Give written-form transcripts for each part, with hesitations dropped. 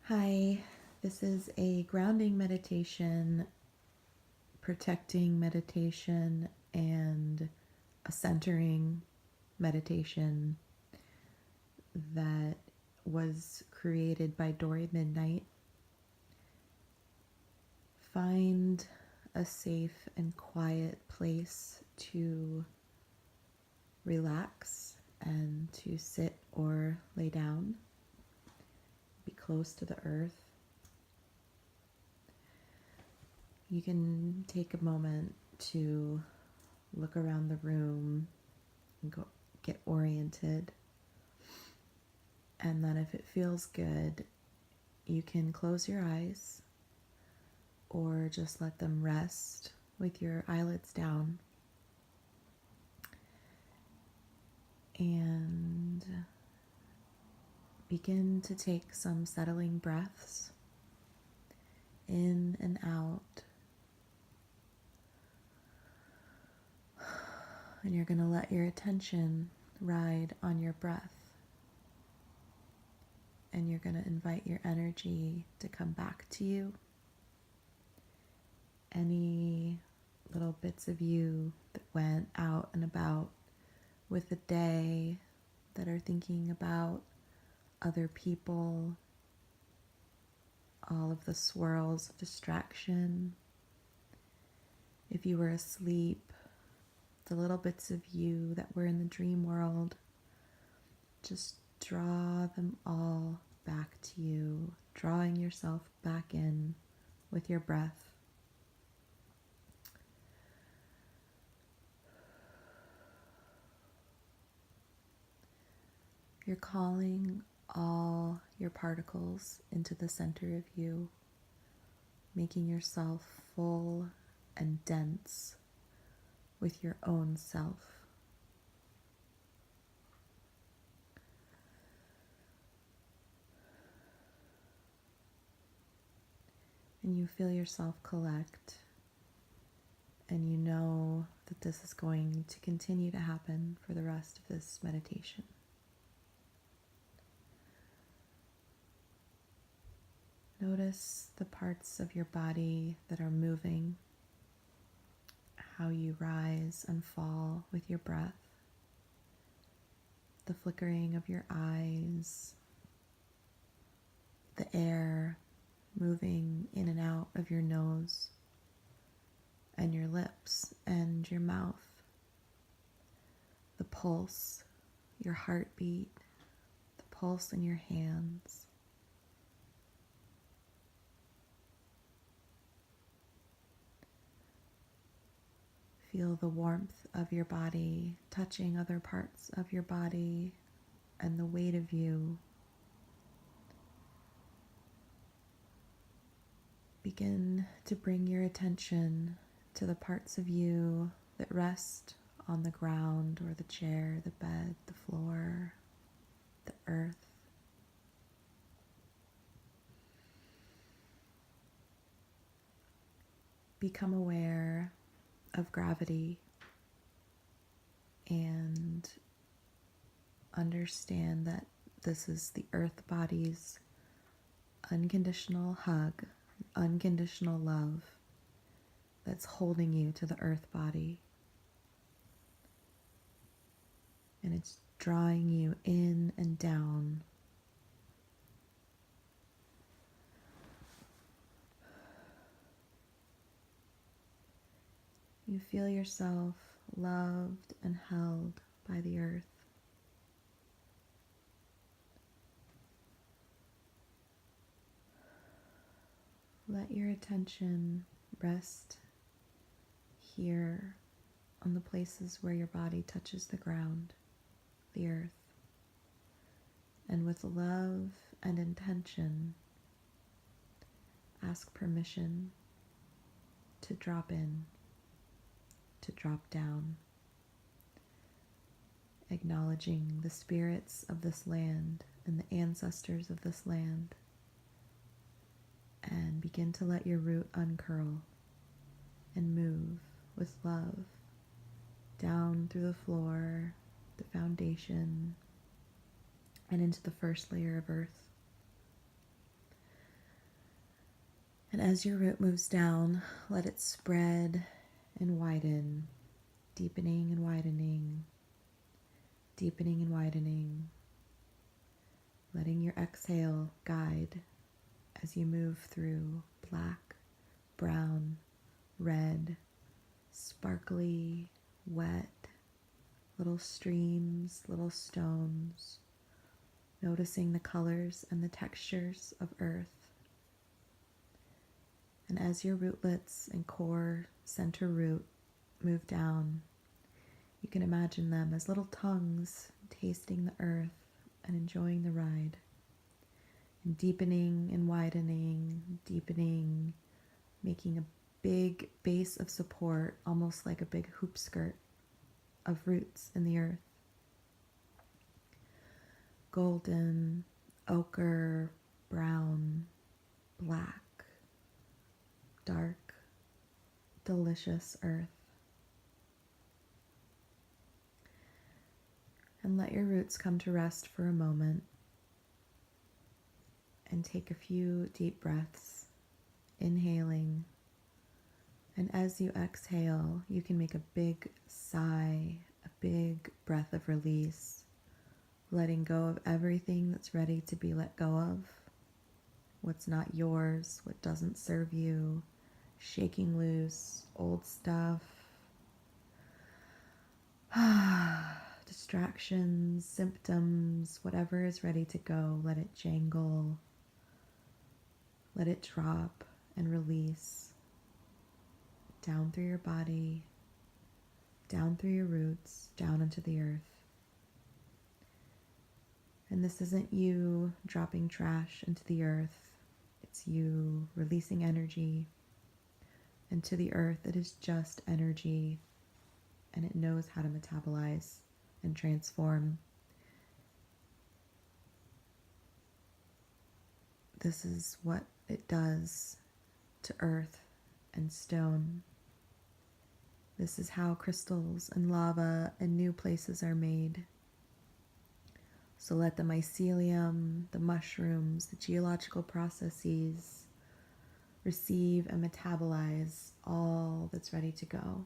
Hi, this is a grounding meditation, protecting meditation, and a centering meditation that was created by Dori Midnight. Find a safe and quiet place to relax and to sit or lay down. Be close to the earth. You can take a moment to look around the room and get oriented. And then if it feels good, you can close your eyes or just let them rest with your eyelids down. And begin to take some settling breaths in and out. And you're going to let your attention ride on your breath. And you're going to invite your energy to come back to you. Any little bits of you that went out and about with the day, that are thinking about other people, all of the swirls of distraction. If you were asleep, the little bits of you that were in the dream world, just draw them all back to you, drawing yourself back in with your breath. You're calling all your particles into the center of you, making yourself full and dense with your own self. And you feel yourself collect, and you know that this is going to continue to happen for the rest of this meditation. Notice the parts of your body that are moving, how you rise and fall with your breath, the flickering of your eyes, the air moving in and out of your nose and your lips and your mouth, the pulse, your heartbeat, the pulse in your hands. Feel the warmth of your body touching other parts of your body and the weight of you. Begin to bring your attention to the parts of you that rest on the ground or the chair, the bed, the floor, the earth. Become aware of gravity and understand that this is the earth body's unconditional hug, unconditional love that's holding you to the earth body. And it's drawing you in and down. You feel yourself loved and held by the earth. Let your attention rest here on the places where your body touches the ground, the earth. And with love and intention, ask permission to drop in, to drop down, acknowledging the spirits of this land and the ancestors of this land, and begin to let your root uncurl and move with love down through the floor, the foundation, and into the first layer of earth. And as your root moves down, let it spread and widen, deepening and widening, deepening and widening, letting your exhale guide as you move through black, brown, red, sparkly, wet, little streams, little stones, noticing the colors and the textures of earth. And as your rootlets and core center root move down, you can imagine them as little tongues tasting the earth and enjoying the ride. And deepening and widening, deepening, making a big base of support, almost like a big hoop skirt of roots in the earth. Golden, ochre, brown, black, dark, delicious earth. And let your roots come to rest for a moment and take a few deep breaths, inhaling. And as you exhale, you can make a big sigh, a big breath of release, letting go of everything that's ready to be let go of, what's not yours, what doesn't serve you, shaking loose old stuff, distractions, symptoms, whatever is ready to go, let it jangle, let it drop and release down through your body, down through your roots, down into the earth. And this isn't you dropping trash into the earth. It's you releasing energy. And to the earth, it is just energy. And it knows how to metabolize and transform. This is what it does to earth and stone. This is how crystals and lava and new places are made. So let the mycelium, the mushrooms, the geological processes receive and metabolize all that's ready to go.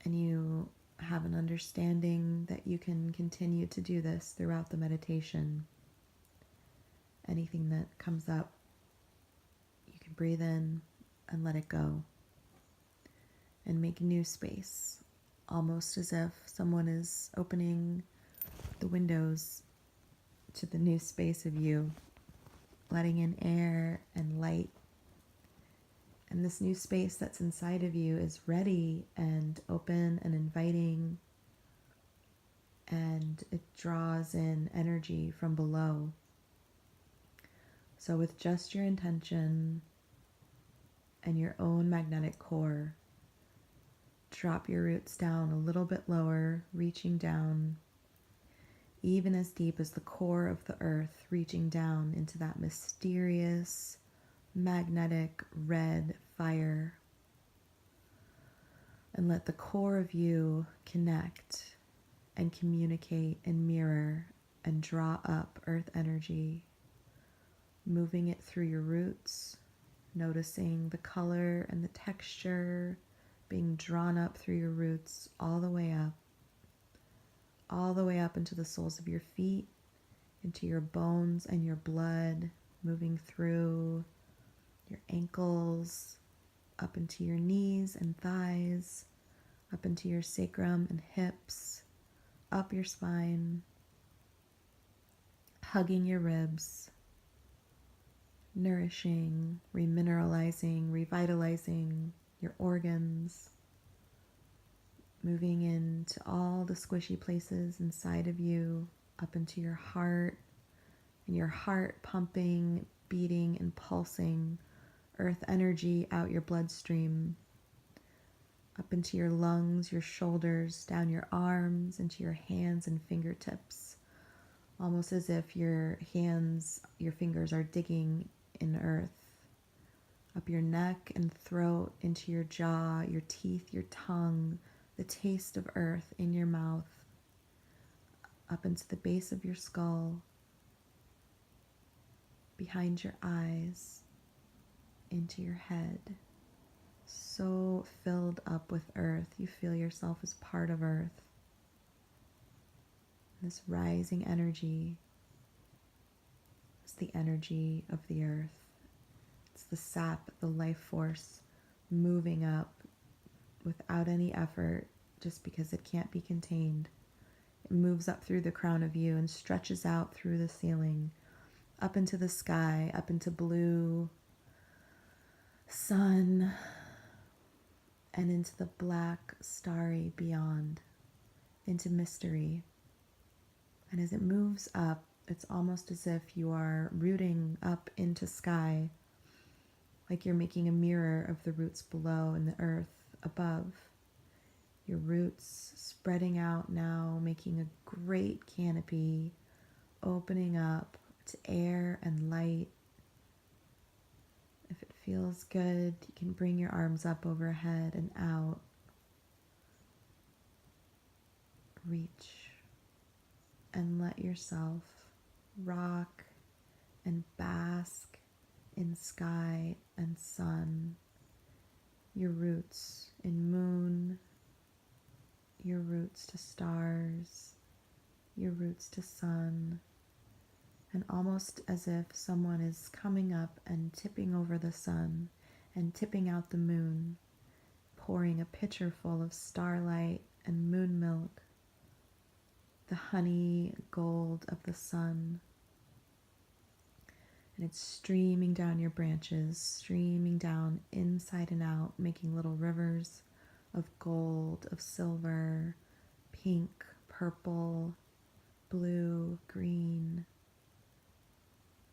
And you have an understanding that you can continue to do this throughout the meditation. Anything that comes up, you can breathe in and let it go. And make new space, almost as if someone is opening the windows to the new space of you, letting in air and light. And this new space that's inside of you is ready and open and inviting, and it draws in energy from below. So with just your intention and your own magnetic core, drop your roots down a little bit lower, reaching down, even as deep as the core of the earth, reaching down into that mysterious, magnetic red fire. And let the core of you connect and communicate and mirror and draw up earth energy, moving it through your roots, noticing the color and the texture being drawn up through your roots all the way up into the soles of your feet, into your bones and your blood, moving through your ankles, up into your knees and thighs, up into your sacrum and hips, up your spine, hugging your ribs, nourishing, remineralizing, revitalizing your organs, moving into all the squishy places inside of you, up into your heart, and your heart pumping, beating, and pulsing earth energy out your bloodstream, up into your lungs, your shoulders, down your arms, into your hands and fingertips, almost as if your fingers are digging in earth, up your neck and throat, into your jaw, your teeth, your tongue, the taste of earth in your mouth, up into the base of your skull, behind your eyes, into your head. So filled up with earth, you feel yourself as part of earth. This rising energy is the energy of the earth. It's the sap, the life force moving up without any effort, just because it can't be contained. It moves up through the crown of you and stretches out through the ceiling, up into the sky, up into blue, sun, and into the black, starry beyond, into mystery. And as it moves up, it's almost as if you are rooting up into sky, like you're making a mirror of the roots below and the earth above. Your roots spreading out now, making a great canopy, opening up to air and light. If it feels good, you can bring your arms up overhead and out. Reach and let yourself rock and bask in sky and sun. Your roots in moon, your roots to stars, your roots to sun, and almost as if someone is coming up and tipping over the sun and tipping out the moon, pouring a pitcher full of starlight and moon milk, the honey gold of the sun. And it's streaming down your branches, streaming down inside and out, making little rivers of gold, of silver, pink, purple, blue, green.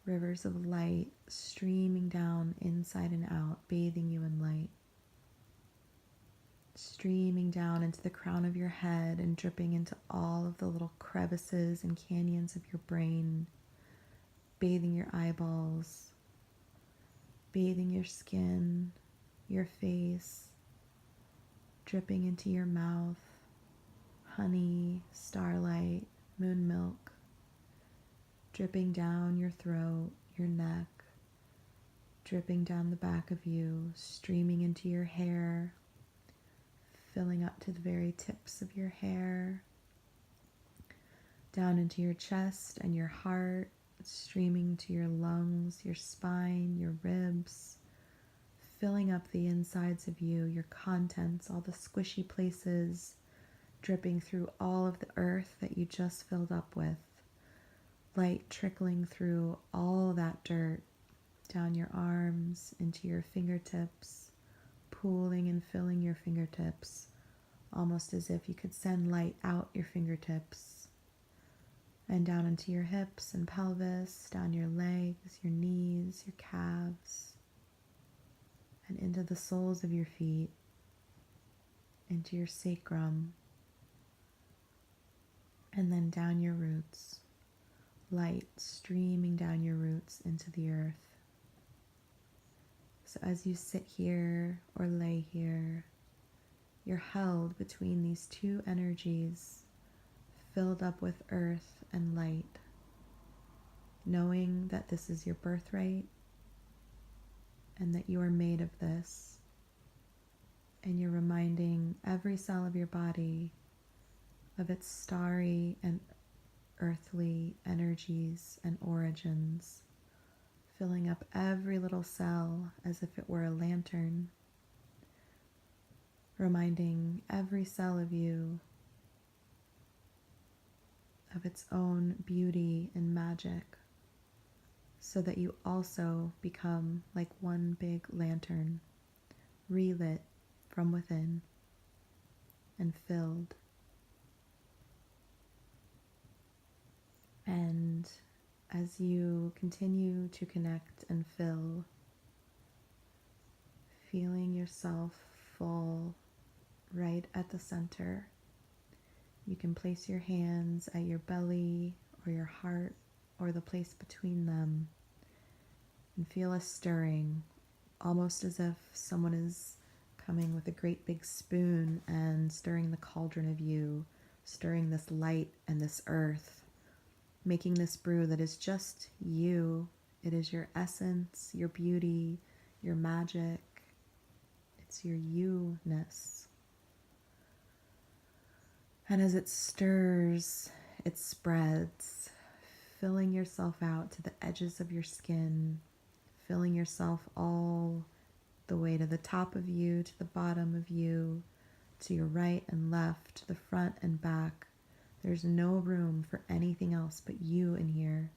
Rivers of light streaming down inside and out, bathing you in light. Streaming down into the crown of your head and dripping into all of the little crevices and canyons of your brain, bathing your eyeballs, bathing your skin, your face, dripping into your mouth, honey, starlight, moon milk, dripping down your throat, your neck, dripping down the back of you, streaming into your hair, filling up to the very tips of your hair, down into your chest and your heart, streaming to your lungs, your spine, your ribs, filling up the insides of you, your contents, all the squishy places, dripping through all of the earth that you just filled up with, light trickling through all that dirt, down your arms, into your fingertips, pooling and filling your fingertips, almost as if you could send light out your fingertips, and down into your hips and pelvis, down your legs, your knees, your calves, and into the soles of your feet, into your sacrum, and then down your roots, light streaming down your roots into the earth. So as you sit here or lay here, you're held between these two energies, filled up with earth and light, knowing that this is your birthright and that you are made of this. And you're reminding every cell of your body of its starry and earthly energies and origins, filling up every little cell as if it were a lantern, reminding every cell of you of its own beauty and magic, so that you also become like one big lantern, relit from within and filled. And as you continue to connect and fill, feeling yourself full right at the center, you can place your hands at your belly or your heart or the place between them and feel a stirring, almost as if someone is coming with a great big spoon and stirring the cauldron of you, stirring this light and this earth, making this brew that is just you It is your essence, your beauty, your magic. It's your you-ness. And as it stirs, it spreads, filling yourself out to the edges of your skin, filling yourself all the way to the top of you, to the bottom of you, to your right and left, to the front and back. There's no room for anything else but you in here.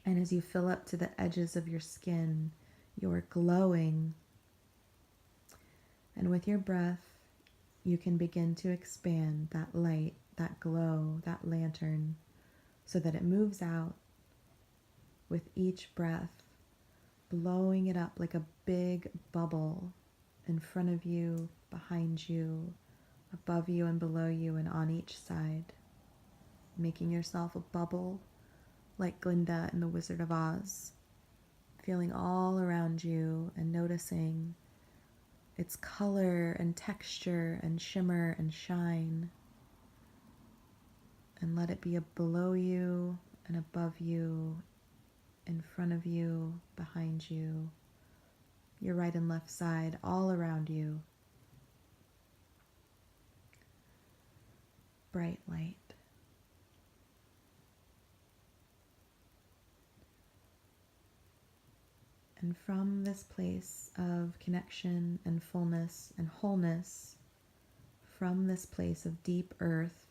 And as you fill up to the edges of your skin, you're glowing. And with your breath, you can begin to expand that light, that glow, that lantern, so that it moves out with each breath, blowing it up like a big bubble in front of you, behind you, above you and below you, and on each side, making yourself a bubble like Glinda in The Wizard of Oz, feeling all around you and noticing its color and texture and shimmer and shine. And let it be below you and above you, in front of you, behind you, your right and left side, all around you. Bright light. And from this place of connection and fullness and wholeness, from this place of deep earth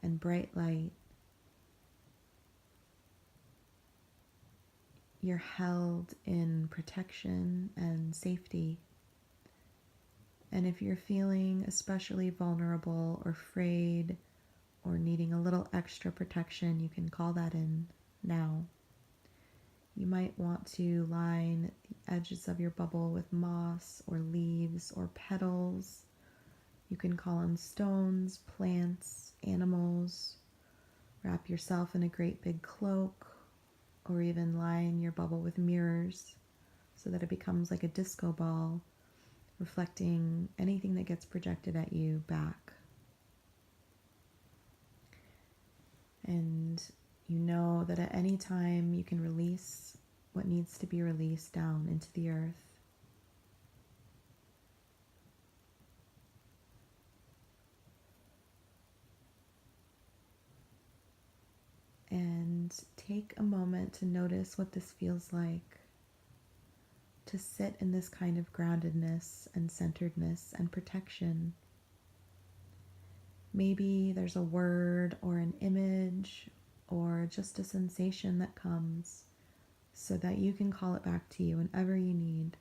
and bright light, you're held in protection and safety. And if you're feeling especially vulnerable or afraid or needing a little extra protection, you can call that in now. You might want to line the edges of your bubble with moss or leaves or petals. You can call on stones, plants, animals. Wrap yourself in a great big cloak, or even line your bubble with mirrors so that it becomes like a disco ball, reflecting anything that gets projected at you back. And you know that at any time you can release what needs to be released down into the earth. And take a moment to notice what this feels like, to sit in this kind of groundedness and centeredness and protection. Maybe there's a word or an image or just a sensation that comes so that you can call it back to you whenever you need.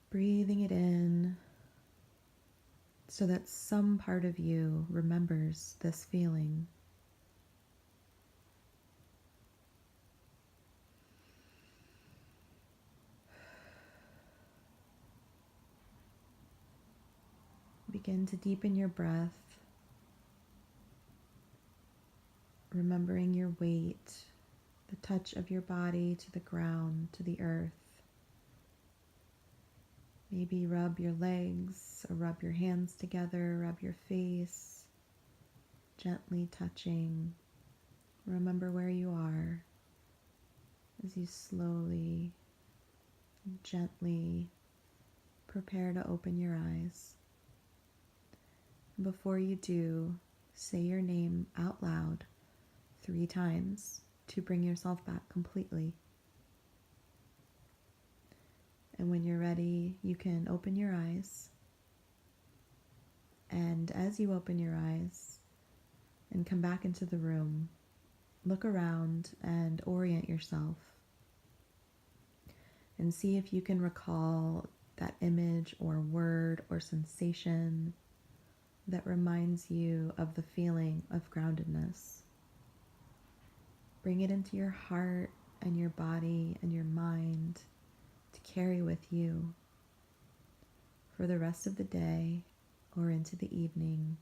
Breathing it in so that some part of you remembers this feeling. Begin to deepen your breath, remembering your weight, the touch of your body to the ground, to the earth. Maybe rub your legs or rub your hands together, rub your face, gently touching. Remember where you are as you slowly, gently prepare to open your eyes. Before you do, say your name out loud 3 times to bring yourself back completely. And when you're ready, you can open your eyes. And as you open your eyes and come back into the room, look around and orient yourself. And see if you can recall that image or word or sensation that reminds you of the feeling of groundedness. Bring it into your heart and your body and your mind to carry with you for the rest of the day or into the evening.